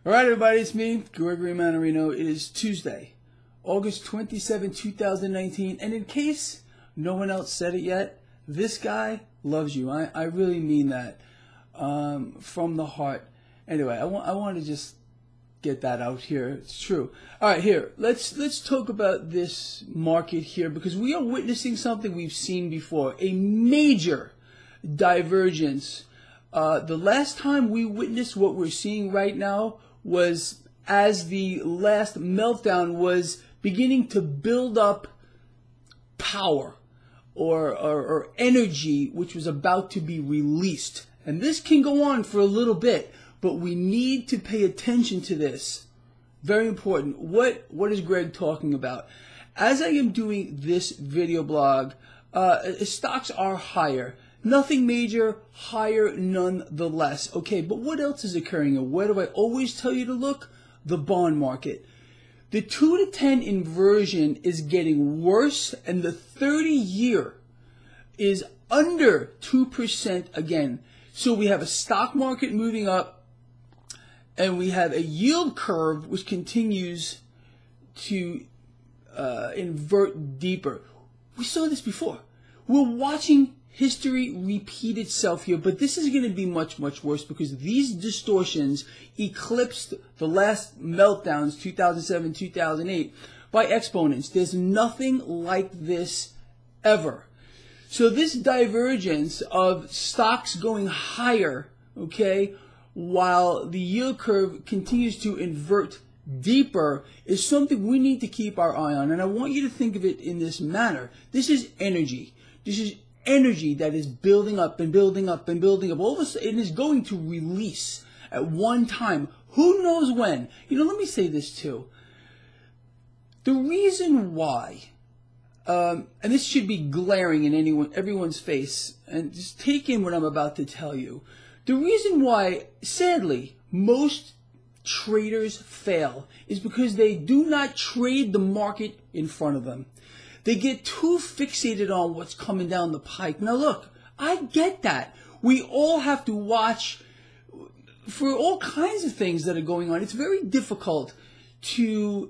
All right, everybody, it's me, Gregory Manarino. It is Tuesday, August 27, 2019. And in case no one else said it yet, this guy loves you. I really mean that from the heart. Anyway, I want to just get that out here. It's true. All right, here, let's talk about this market here, because we are witnessing something we've seen before, a major divergence. The last time we witnessed what we're seeing right now was as the last meltdown was beginning to build up power or energy which was about to be released. And this can go on for a little bit, but we need to pay attention to this. Very important. What is Greg talking about? As I am doing this video blog, stocks are higher. Nothing major, higher nonetheless. Okay, but what else is occurring? And where do I always tell you to look? The bond market. The 2 to 10 inversion is getting worse, and the 30-year is under 2% again. So we have a stock market moving up, and we have a yield curve which continues to invert deeper. We saw this before. We're watching history repeat itself here, but this is going to be much, much worse because these distortions eclipsed the last meltdowns, 2007, 2008, by exponents. There's nothing like this ever. So this divergence of stocks going higher, okay, while the yield curve continues to invert deeper, is something we need to keep our eye on. And I want you to think of it in this manner. This is energy. This is energy that is building up and building up and building up. All of a sudden, it is going to release at one time. Who knows when? You know, let me say this too. The reason why, and this should be glaring in everyone's face, and just take in what I'm about to tell you. The reason why, sadly, most traders fail is because they do not trade the market in front of them. They get too fixated on what's coming down the pike. Now look, I get that. We all have to watch for all kinds of things that are going on. It's very difficult to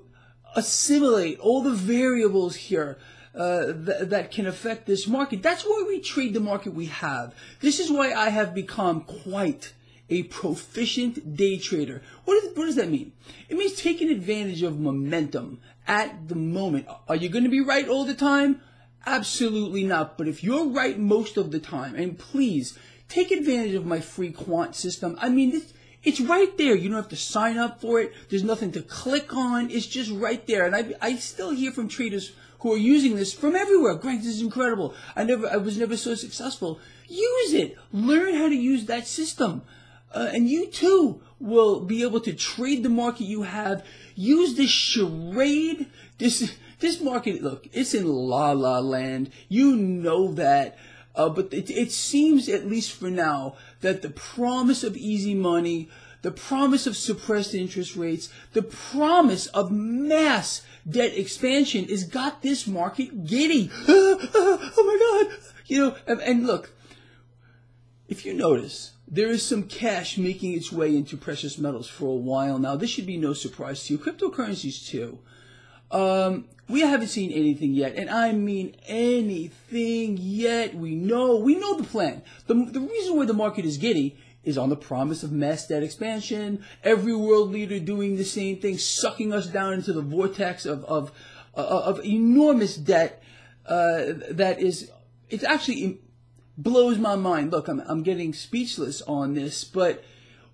assimilate all the variables here that can affect this market. That's why we trade the market we have. This is why I have become quite a proficient day trader. What does that mean? It means taking advantage of momentum at the moment. Are you going to be right all the time? Absolutely not. But if you're right most of the time, and please take advantage of my free quant system. I mean, it's right there. You don't have to sign up for it. There's nothing to click on. It's just right there. And I still hear from traders who are using this from everywhere. Greg, this is incredible. I was never so successful. Use it. Learn how to use that system. And you too will be able to trade the market you have. Use this charade. This market, look, it's in la-la land. You know that. But it seems, at least for now, that the promise of easy money, the promise of suppressed interest rates, the promise of mass debt expansion has got this market giddy. Oh my God. You know, and look, if you notice, there is some cash making its way into precious metals for a while now. This should be no surprise to you. Cryptocurrencies too. We haven't seen anything yet, and I mean anything yet. We know the plan. The reason why the market is giddy is on the promise of mass debt expansion. Every world leader doing the same thing, sucking us down into the vortex of enormous debt. It's actually blows my mind. Look, I'm getting speechless on this, but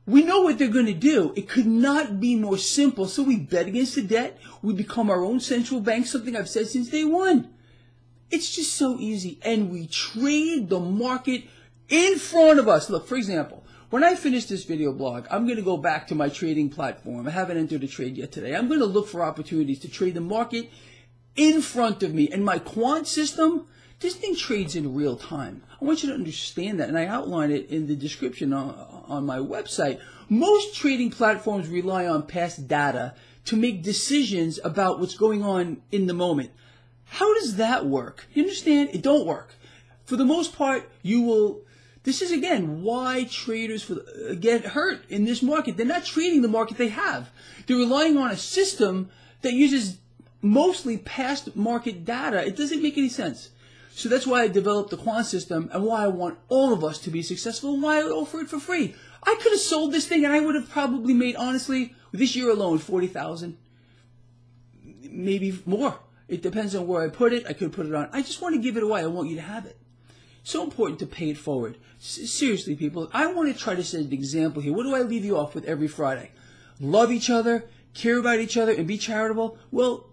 we know what they're going to do. It could not be more simple. So we bet against the debt. We become our own central bank, something I've said since day one. It's just so easy. And we trade the market in front of us. Look, for example, when I finish this video blog, I'm going to go back to my trading platform. I haven't entered a trade yet today. I'm going to look for opportunities to trade the market in front of me. And my quant system, this thing trades in real time. I want you to understand that, and I outline it in the description on my website. Most trading platforms rely on past data to make decisions about what's going on in the moment. How does that work? You understand? It don't work. For the most part, you will This is, again, why traders get hurt in this market. They're not trading the market they have. They're relying on a system that uses mostly past market data. It doesn't make any sense. So that's why I developed the quant system and why I want all of us to be successful and why I offer it for free. I could have sold this thing and I would have probably made, honestly, this year alone, 40,000, maybe more. It depends on where I put it. I could put it on. I just want to give it away. I want you to have it. So important to pay it forward. Seriously, people, I want to try to set an example here. What do I leave you off with every Friday? Love each other, care about each other, and be charitable? Well,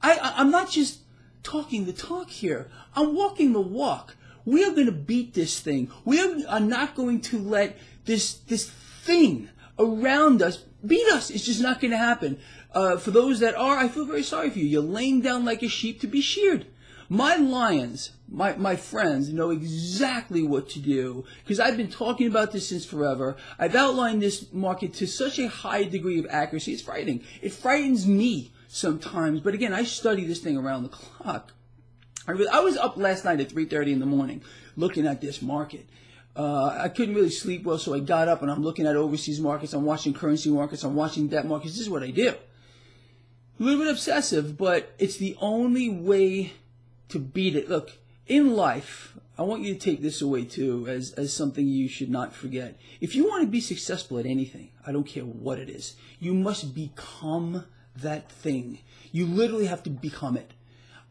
I'm not just talking the talk here. I'm walking the walk. We are going to beat this thing. We are not going to let this thing around us beat us. It's just not going to happen. For those that are, I feel very sorry for you. You're laying down like a sheep to be sheared. My lions, my friends, know exactly what to do because I've been talking about this since forever. I've outlined this market to such a high degree of accuracy. It's frightening. It frightens me sometimes. But again, I study this thing around the clock. I was up last night at 3:30 in the morning looking at this market. I couldn't really sleep well, so I got up and I'm looking at overseas markets. I'm watching currency markets. I'm watching debt markets. This is what I do. A little bit obsessive, but it's the only way to beat it. Look, in life, I want you to take this away too as something you should not forget. If you want to be successful at anything, I don't care what it is, you must become that thing. You literally have to become it.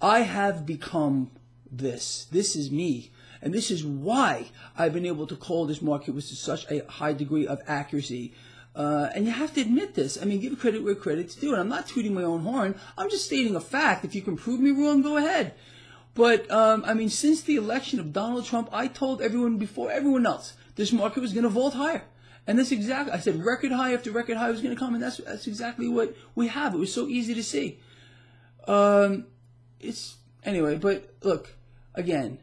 I have become this. This is me. And this is why I've been able to call this market with such a high degree of accuracy. And you have to admit this. I mean, give credit where credit's due. And I'm not tooting my own horn. I'm just stating a fact. If you can prove me wrong, go ahead. But, I mean, since the election of Donald Trump, I told everyone before everyone else, this market was going to vault higher. And that's exactly, I said record high after record high was going to come, and that's exactly what we have. It was so easy to see. Anyway, but look, again,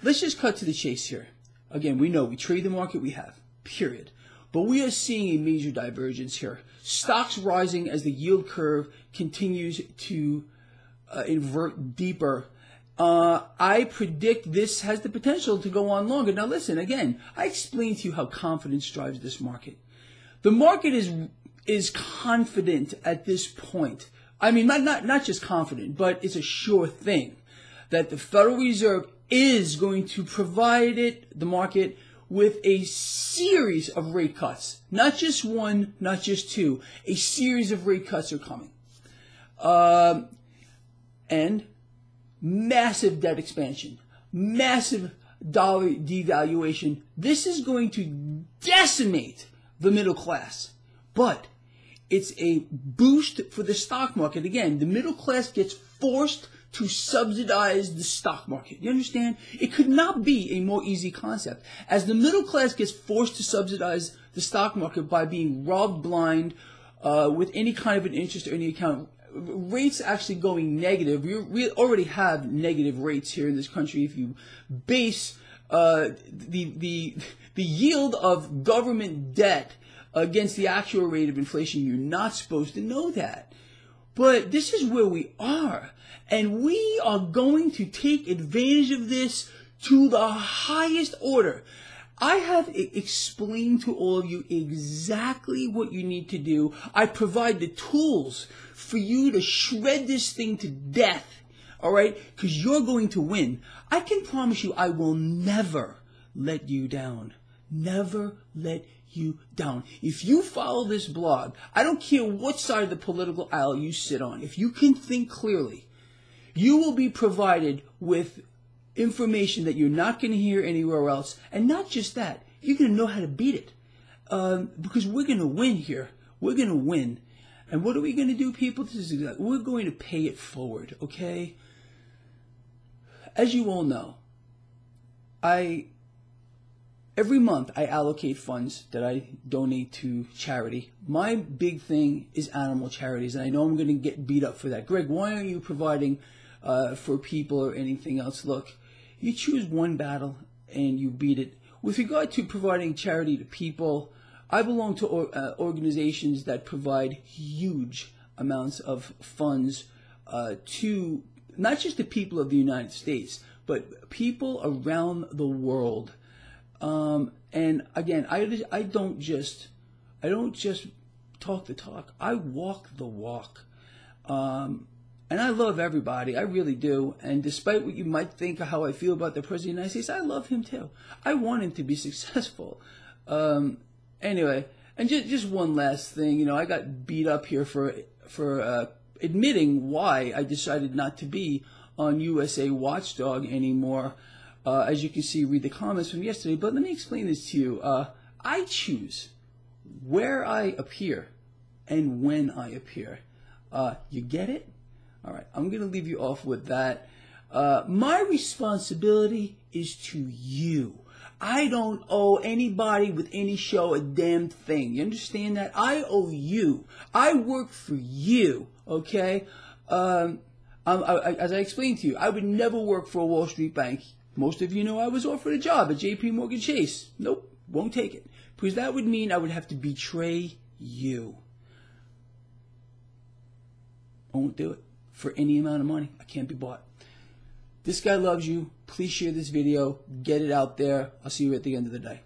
let's just cut to the chase here. Again, we know we trade the market we have, period. But we are seeing a major divergence here. Stocks rising as the yield curve continues to invert deeper. I predict this has the potential to go on longer. Now listen, again, I explained to you how confidence drives this market. The market is confident at this point. I mean, not just confident, but it's a sure thing that the Federal Reserve is going to provide the market, with a series of rate cuts. Not just one, not just two. A series of rate cuts are coming. And massive debt expansion, massive dollar devaluation. This is going to decimate the middle class. But it's a boost for the stock market. Again, the middle class gets forced to subsidize the stock market. You understand? It could not be a more easy concept. As the middle class gets forced to subsidize the stock market by being robbed blind with any kind of an interest or any account, rates actually going negative. We already have negative rates here in this country. If you base the yield of government debt against the actual rate of inflation, you're not supposed to know that. But this is where we are. And we are going to take advantage of this to the highest order. I have explained to all of you exactly what you need to do. I provide the tools for you to shred this thing to death, all right? Because you're going to win. I can promise you I will never let you down. Never let you down. If you follow this blog, I don't care what side of the political aisle you sit on. If you can think clearly, you will be provided with information that you're not going to hear anywhere else. And not just that, you're going to know how to beat it. Because we're going to win here. We're going to win. And what are we going to do, people? This is exactly, we're going to pay it forward, okay? As you all know, every month I allocate funds that I donate to charity. My big thing is animal charities, and I know I'm going to get beat up for that. Greg, why aren't you providing for people or anything else? Look, you choose one battle and you beat it. With regard to providing charity to people, I belong to organizations that provide huge amounts of funds to not just the people of the United States, but people around the world. And again, I don't just talk the talk. I walk the walk. And I love everybody. I really do. And despite what you might think of how I feel about the President of the United States, I love him too. I want him to be successful. Anyway, and just one last thing. You know, I got beat up here for admitting why I decided not to be on USA Watchdog anymore. As you can see, read the comments from yesterday. But let me explain this to you. I choose where I appear and when I appear. You get it? All right, I'm going to leave you off with that. My responsibility is to you. I don't owe anybody with any show a damn thing. You understand that? I owe you. I work for you, okay? As I explained to you, I would never work for a Wall Street bank. Most of you know I was offered a job at JP Morgan Chase. Nope, won't take it. Because that would mean I would have to betray you. I won't do it for any amount of money. I can't be bought. This guy loves you. Please share this video. Get it out there. I'll see you at the end of the day.